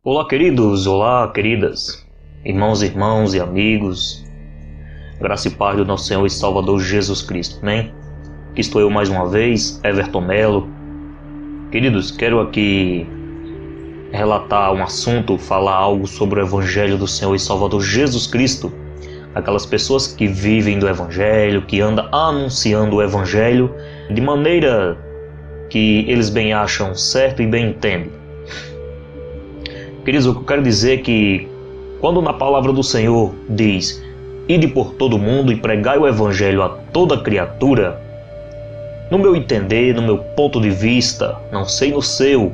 Olá, queridos, olá, queridas, irmãos e amigos, graça e paz do nosso Senhor e Salvador Jesus Cristo, amém? Aqui estou eu mais uma vez, Everton Melo. Queridos, quero aqui relatar um assunto, falar algo sobre o Evangelho do Senhor e Salvador Jesus Cristo, aquelas pessoas que vivem do Evangelho, que andam anunciando o Evangelho de maneira que eles bem acham certo e bem entendem. Queridos, o que eu quero dizer é que quando na palavra do Senhor diz: ide por todo mundo e pregai o Evangelho a toda criatura, no meu entender, no meu ponto de vista, não sei no seu,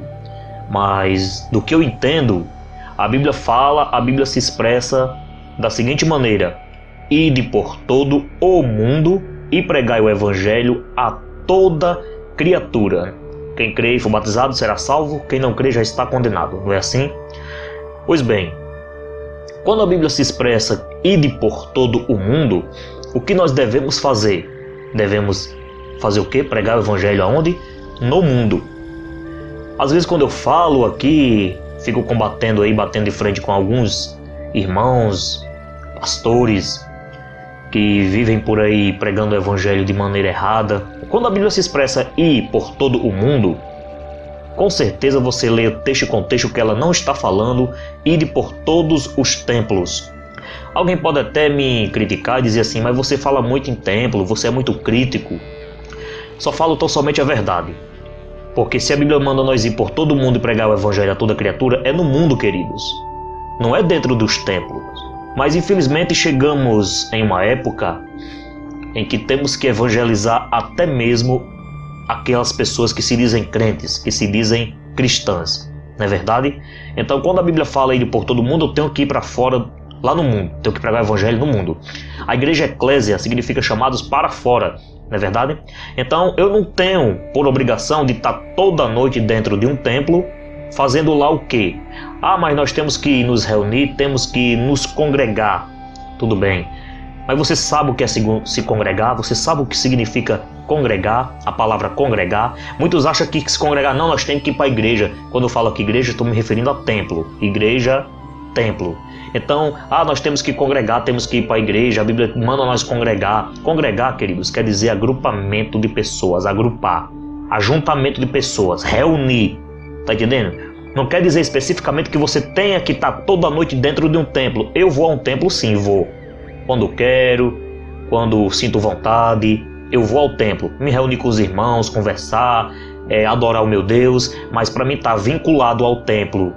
mas do que eu entendo, a Bíblia fala, a Bíblia se expressa da seguinte maneira: ide por todo o mundo e pregai o Evangelho a toda criatura. Quem crê e for batizado será salvo, quem não crê já está condenado, não é assim? Pois bem, quando a Bíblia se expressa ide por todo o mundo, o que nós devemos fazer? Devemos fazer o quê? Pregar o Evangelho aonde? No mundo. Às vezes quando eu falo aqui, fico combatendo aí, batendo de frente com alguns irmãos, pastores, que vivem por aí pregando o Evangelho de maneira errada. Quando a Bíblia se expressa ir por todo o mundo, com certeza você lê o texto e contexto que ela não está falando, ide por todos os templos. Alguém pode até me criticar e dizer assim: mas você fala muito em templo, você é muito crítico. Só falo tão somente a verdade. Porque se a Bíblia manda nós ir por todo mundo e pregar o Evangelho a toda criatura, é no mundo, queridos. Não é dentro dos templos. Mas infelizmente chegamos em uma época em que temos que evangelizar até mesmo aquelas pessoas que se dizem crentes, que se dizem cristãs, não é verdade? Então quando a Bíblia fala ir por todo mundo, eu tenho que ir para fora, lá no mundo, tenho que pregar o Evangelho no mundo. A igreja eclésia significa chamados para fora, não é verdade? Então eu não tenho por obrigação de estar toda noite dentro de um templo, fazendo lá o quê? Ah, mas nós temos que nos reunir, temos que nos congregar. Tudo bem. Mas você sabe o que é se congregar? Você sabe o que significa congregar? A palavra congregar. Muitos acham que se congregar, não, nós temos que ir para a igreja. Quando eu falo aqui igreja, estou me referindo a templo. Igreja, templo. Então, nós temos que congregar, temos que ir para a igreja. A Bíblia manda nós congregar. Congregar, queridos, quer dizer agrupamento de pessoas, agrupar. Ajuntamento de pessoas, reunir. Tá entendendo? Não quer dizer especificamente que você tenha que estar toda noite dentro de um templo. Eu vou a um templo, sim, vou. Quando quero, quando sinto vontade, eu vou ao templo. Me reunir com os irmãos, conversar, adorar o meu Deus. Mas para mim estar vinculado ao templo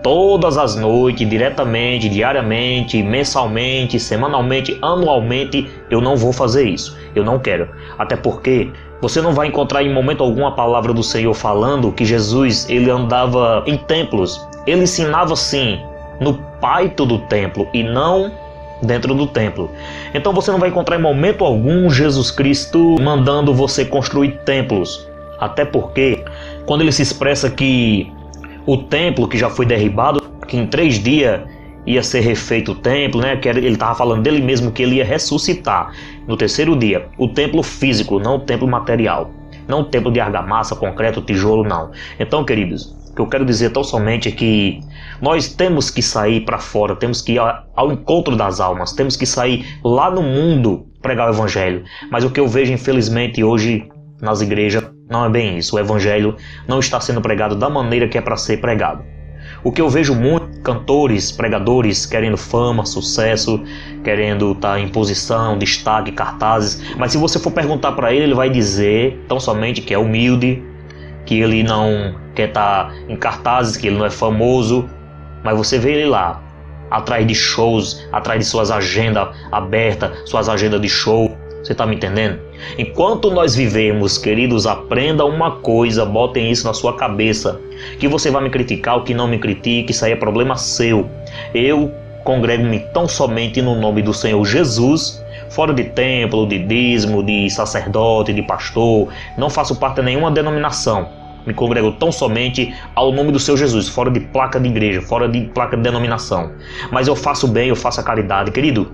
todas as noites, diretamente, diariamente, mensalmente, semanalmente, anualmente, eu não vou fazer isso. Eu não quero. Até porque você não vai encontrar em momento algum a palavra do Senhor falando que Jesus ele andava em templos. Ele ensinava sim no pátio do templo e não dentro do templo. Então você não vai encontrar em momento algum Jesus Cristo mandando você construir templos. Até porque quando ele se expressa que o templo que já foi derribado, que em 3 dias ia ser refeito o templo, né? Que ele estava falando dele mesmo que ele ia ressuscitar no 3º dia. O templo físico, não o templo material. Não o templo de argamassa, concreto, tijolo, não. Então, queridos, o que eu quero dizer tão somente é que nós temos que sair para fora, temos que ir ao encontro das almas, temos que sair lá no mundo pregar o Evangelho. Mas o que eu vejo, infelizmente, hoje nas igrejas, não é bem isso. O Evangelho não está sendo pregado da maneira que é para ser pregado. O que eu vejo muito, cantores, pregadores querendo fama, sucesso, querendo estar em posição, destaque, cartazes. Mas se você for perguntar para ele, ele vai dizer tão somente que é humilde, que ele não quer estar em cartazes, que ele não é famoso. Mas você vê ele lá, atrás de shows, atrás de suas agendas abertas, suas agendas de show. Você está me entendendo? Enquanto nós vivemos, queridos, aprenda uma coisa, botem isso na sua cabeça. Que você vai me criticar, ou que não me critique, isso aí é problema seu. Eu congrego-me tão somente no nome do Senhor Jesus, fora de templo, de dízimo, de sacerdote, de pastor. Não faço parte de nenhuma denominação. Me congrego tão somente ao nome do Senhor Jesus, fora de placa de igreja, fora de placa de denominação. Mas eu faço bem, eu faço a caridade. Querido,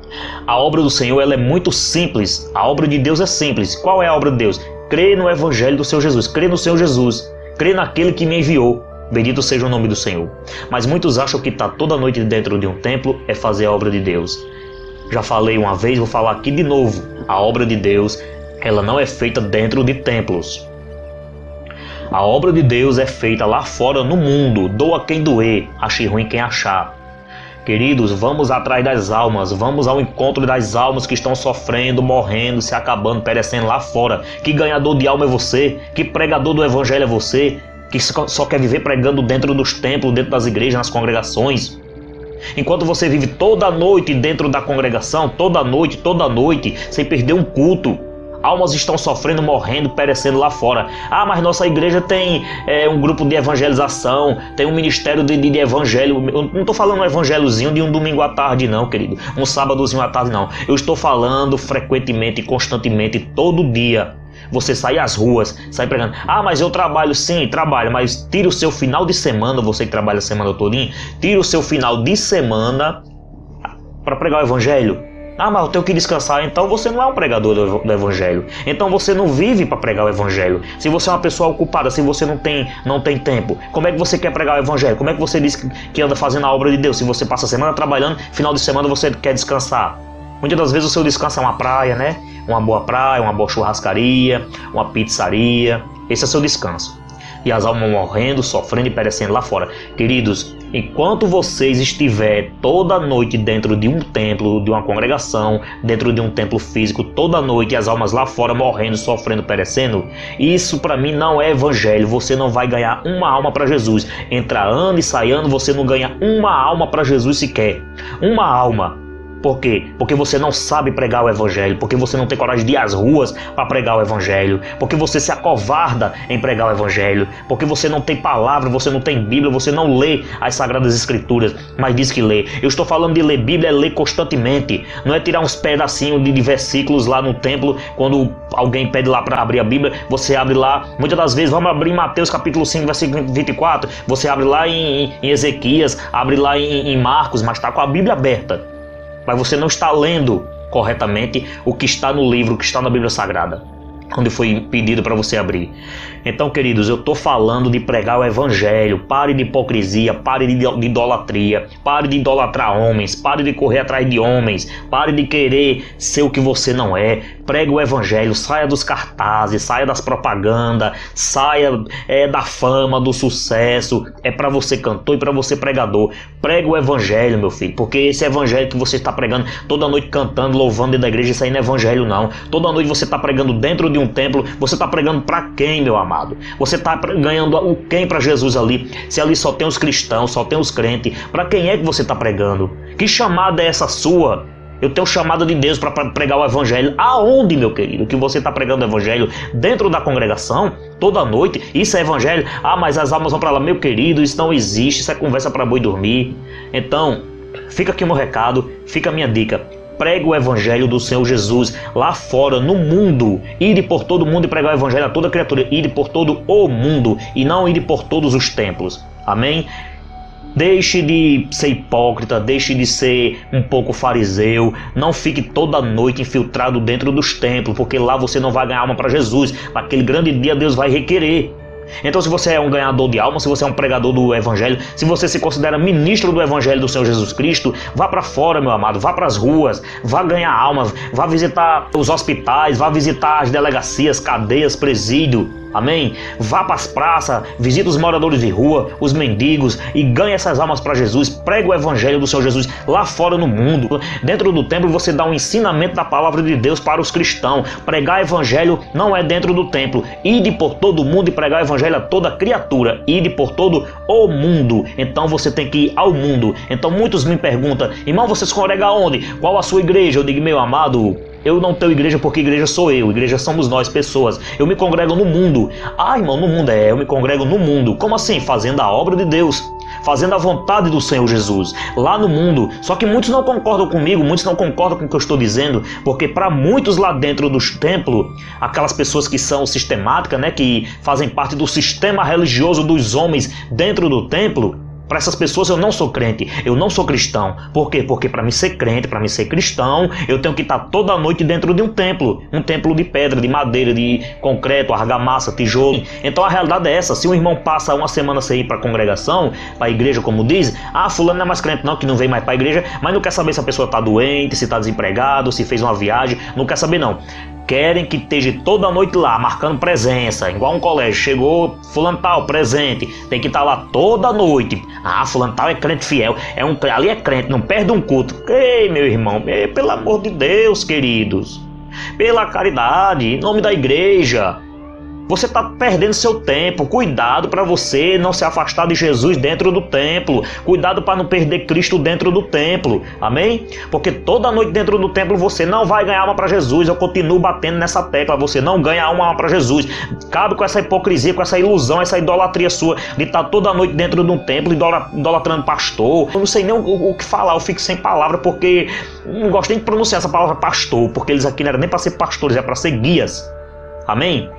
a obra do Senhor ela é muito simples. A obra de Deus é simples. Qual é a obra de Deus? Crê no Evangelho do Senhor Jesus. Crê no Senhor Jesus. Crê naquele que me enviou. Bendito seja o nome do Senhor. Mas muitos acham que estar toda noite dentro de um templo é fazer a obra de Deus. Já falei uma vez, vou falar aqui de novo. A obra de Deus, ela não é feita dentro de templos. A obra de Deus é feita lá fora no mundo. Doa quem doer, ache ruim quem achar. Queridos, vamos atrás das almas, vamos ao encontro das almas que estão sofrendo, morrendo, se acabando, perecendo lá fora. Que ganhador de alma é você? Que pregador do evangelho é você? Que só quer viver pregando dentro dos templos, dentro das igrejas, nas congregações? Enquanto você vive toda noite dentro da congregação, toda noite, sem perder um culto, almas estão sofrendo, morrendo, perecendo lá fora. Ah, mas nossa igreja tem um grupo de evangelização, tem um ministério de evangelho. Eu não estou falando um evangelhozinho de um domingo à tarde não, querido. Um sábadozinho à tarde não. Eu estou falando frequentemente, constantemente, todo dia. Você sai às ruas, sai pregando. Ah, mas eu trabalho, sim, trabalho, mas tira o seu final de semana, você que trabalha a semana todinha, tira o seu final de semana para pregar o evangelho. Ah, mas eu tenho que descansar. Então você não é um pregador do evangelho. Então você não vive para pregar o evangelho. Se você é uma pessoa ocupada, se você não tem tempo, como é que você quer pregar o evangelho? Como é que você diz que anda fazendo a obra de Deus? Se você passa a semana trabalhando, final de semana você quer descansar. Muitas das vezes o seu descanso é uma praia, né? Uma boa praia, uma boa churrascaria, uma pizzaria. Esse é o seu descanso. E as almas morrendo, sofrendo e perecendo lá fora. Queridos, enquanto vocês estiverem toda noite dentro de um templo, de uma congregação, dentro de um templo físico, toda noite, as almas lá fora morrendo, sofrendo, perecendo, isso para mim não é evangelho. Você não vai ganhar uma alma para Jesus. Entra ano e sai ano, você não ganha uma alma para Jesus sequer. Uma alma. Por quê? Porque você não sabe pregar o evangelho, porque você não tem coragem de ir às ruas para pregar o evangelho, porque você se acovarda em pregar o evangelho, porque você não tem palavra, você não tem Bíblia, você não lê as Sagradas Escrituras, mas diz que lê. Eu estou falando de ler Bíblia, é ler constantemente, não é tirar uns pedacinhos de versículos lá no templo, quando alguém pede lá para abrir a Bíblia, você abre lá, muitas das vezes, vamos abrir em Mateus capítulo 5, versículo 24, você abre lá em Ezequias, abre lá em Marcos, mas está com a Bíblia aberta. Mas você não está lendo corretamente o que está no livro, o que está na Bíblia Sagrada, onde foi pedido para você abrir. Então, queridos, eu estou falando de pregar o evangelho. Pare de hipocrisia, pare de idolatria, pare de idolatrar homens, pare de correr atrás de homens, pare de querer ser o que você não é. Pregue o evangelho, saia dos cartazes, saia das propagandas, saia da fama, do sucesso. É para você cantor e para você pregador. Pregue o evangelho, meu filho, porque esse evangelho que você está pregando toda noite, cantando, louvando dentro da igreja, isso aí não é evangelho não. Toda noite você está pregando dentro de um templo, você está pregando para quem, meu amado? Você está ganhando o quem para Jesus ali? Se ali só tem os cristãos, só tem os crentes, para quem é que você está pregando? Que chamada é essa sua? Eu tenho chamada de Deus para pregar o evangelho. Aonde, meu querido, que você está pregando o evangelho? Dentro da congregação? Toda noite? Isso é evangelho? Ah, mas as almas vão para lá. Meu querido, isso não existe, isso é conversa para boi dormir. Então, fica aqui o meu recado, fica a minha dica. Pregue o evangelho do Senhor Jesus lá fora, no mundo. Ide por todo mundo e pregar o evangelho a toda criatura. Ide por todo o mundo e não ide por todos os templos. Amém? Deixe de ser hipócrita, deixe de ser um pouco fariseu. Não fique toda noite infiltrado dentro dos templos, porque lá você não vai ganhar alma para Jesus. Naquele grande dia Deus vai requerer. Então, se você é um ganhador de alma, se você é um pregador do evangelho, se você se considera ministro do evangelho do Senhor Jesus Cristo, vá para fora, meu amado, vá para as ruas, vá ganhar almas, vá visitar os hospitais, vá visitar as delegacias, cadeias, presídio. Amém? Vá para as praças, visita os moradores de rua, os mendigos e ganhe essas almas para Jesus. Pregue o evangelho do Senhor Jesus lá fora no mundo. Dentro do templo você dá um ensinamento da palavra de Deus para os cristãos. Pregar evangelho não é dentro do templo. Ide por todo mundo e pregar evangelho a toda criatura. Ide por todo o mundo. Então você tem que ir ao mundo. Então muitos me perguntam, irmão, você se congrega aonde? Qual a sua igreja? Eu digo, meu amado, eu não tenho igreja porque igreja sou eu, igreja somos nós, pessoas. Eu me congrego no mundo. Ah, irmão, no mundo eu me congrego no mundo. Como assim? Fazendo a obra de Deus, fazendo a vontade do Senhor Jesus, lá no mundo. Só que muitos não concordam comigo, muitos não concordam com o que eu estou dizendo, porque para muitos lá dentro dos templos, aquelas pessoas que são sistemáticas, né, que fazem parte do sistema religioso dos homens dentro do templo, Para essas pessoas eu não sou crente, eu não sou cristão. Por quê? Porque para mim ser crente, para mim ser cristão, eu tenho que estar toda noite dentro de um templo de pedra, de madeira, de concreto, argamassa, tijolo. Então a realidade é essa: se um irmão passa uma semana sem ir para a congregação, para a igreja, como diz, fulano não é mais crente não, que não vem mais para a igreja, mas não quer saber se a pessoa está doente, se está desempregado, se fez uma viagem, não quer saber não. Querem que esteja toda noite lá, marcando presença, igual um colégio. Chegou fulano tal, presente, tem que estar lá toda noite. Fulano tal é crente fiel, ali é crente, não perde um culto. Ei, meu irmão, pelo amor de Deus, queridos, pela caridade, em nome da igreja, você está perdendo seu tempo. Cuidado para você não se afastar de Jesus dentro do templo. Cuidado para não perder Cristo dentro do templo. Amém? Porque toda noite dentro do templo você não vai ganhar alma para Jesus. Eu continuo batendo nessa tecla. Você não ganha alma para Jesus. Cabe com essa hipocrisia, com essa ilusão, essa idolatria sua de estar toda noite dentro de um templo idolatrando pastor. Eu não sei nem o que falar. Eu fico sem palavra porque não gosto nem de pronunciar essa palavra pastor, porque eles aqui não eram nem para ser pastores, é para ser guias. Amém?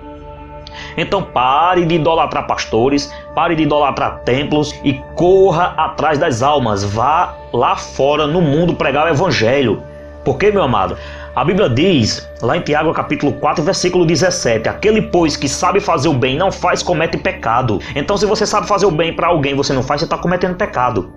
Então pare de idolatrar pastores, pare de idolatrar templos e corra atrás das almas. Vá lá fora no mundo pregar o evangelho. Por quê, meu amado? A Bíblia diz, lá em Tiago capítulo 4, versículo 17, aquele pois que sabe fazer o bem não faz, comete pecado. Então se você sabe fazer o bem para alguém, você não faz, você está cometendo pecado.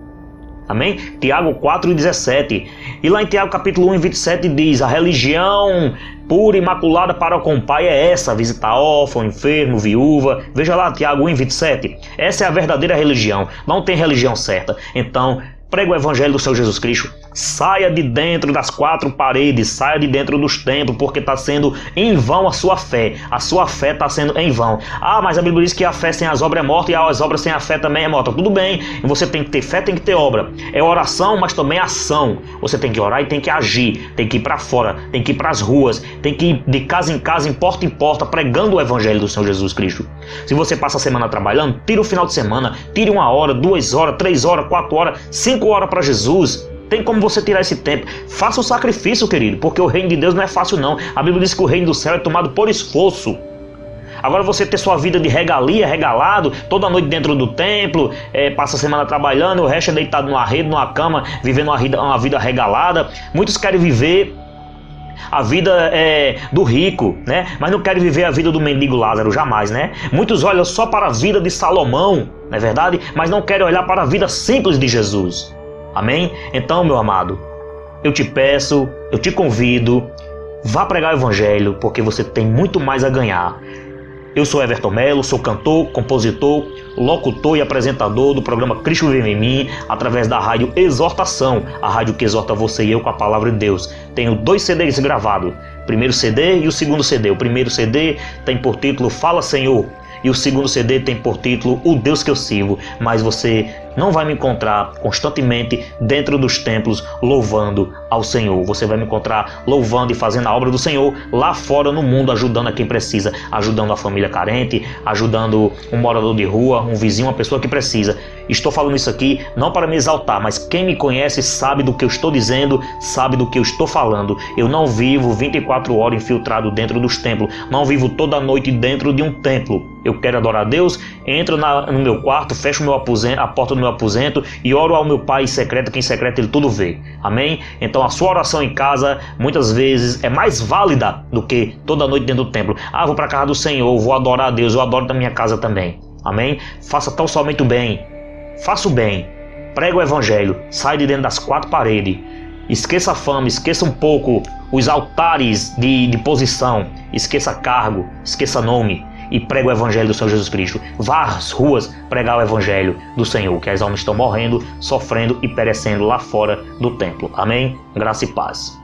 Amém? Tiago 4,17. E lá em Tiago capítulo 1, 27 diz: a religião pura e imaculada para com o Pai é essa: visitar órfão, enfermo, viúva. Veja lá Tiago 1, 27. Essa é a verdadeira religião. Não tem religião certa. Então, prega o evangelho do Senhor Jesus Cristo. Saia de dentro das quatro paredes, saia de dentro dos templos, porque está sendo em vão a sua fé. A sua fé está sendo em vão. Mas a Bíblia diz que a fé sem as obras é morta e as obras sem a fé também é morta. Tudo bem, você tem que ter fé, tem que ter obra. É oração, mas também ação. Você tem que orar e tem que agir, tem que ir para fora, tem que ir para as ruas, tem que ir de casa em casa, em porta, pregando o evangelho do Senhor Jesus Cristo. Se você passa a semana trabalhando, tire o final de semana, tire 1 hora, 2 horas, 3 horas, 4 horas, 5 horas para Jesus. Tem como você tirar esse tempo. Faça o sacrifício, querido, porque o reino de Deus não é fácil não. A Bíblia diz que o reino do céu é tomado por esforço. Agora você ter sua vida de regalia, regalado, toda noite dentro do templo, passa a semana trabalhando, o resto é deitado numa rede, numa cama, vivendo uma vida regalada. Muitos querem viver a vida do rico, né? Mas não querem viver a vida do mendigo Lázaro, jamais, né? Muitos olham só para a vida de Salomão, não é verdade? Mas não querem olhar para a vida simples de Jesus. Amém? Então, meu amado, eu te peço, eu te convido, vá pregar o evangelho, porque você tem muito mais a ganhar. Eu sou Everton Melo, sou cantor, compositor, locutor e apresentador do programa Cristo Vive em Mim, através da rádio Exortação, a rádio que exorta você e eu com a palavra de Deus. Tenho 2 CDs gravados, o primeiro CD e o segundo CD. O primeiro CD tem por título Fala Senhor, e o segundo CD tem por título O Deus que eu sirvo. Mas você não vai me encontrar constantemente dentro dos templos louvando ao Senhor. Você vai me encontrar louvando e fazendo a obra do Senhor lá fora no mundo, ajudando a quem precisa, ajudando a família carente, ajudando um morador de rua, um vizinho, uma pessoa que precisa. Estou falando isso aqui não para me exaltar, mas quem me conhece sabe do que eu estou dizendo, sabe do que eu estou falando. Eu não vivo 24 horas infiltrado dentro dos templos, não vivo toda noite dentro de um templo. Eu quero adorar a Deus, entro no meu quarto, fecho a porta do meu aposento e oro ao meu Pai em secreto, que em secreto Ele tudo vê. Amém? Então a sua oração em casa muitas vezes é mais válida do que toda noite dentro do templo. Vou para a casa do Senhor, vou adorar a Deus, eu adoro da minha casa também. Amém? Faça tão somente o bem. Faça o bem. Prega o evangelho. Sai de dentro das 4 paredes. Esqueça a fama, esqueça um pouco os altares de posição. Esqueça cargo, esqueça nome. E prega o evangelho do Senhor Jesus Cristo. Vá às ruas pregar o evangelho do Senhor, que as almas estão morrendo, sofrendo e perecendo lá fora do templo. Amém? Graça e paz.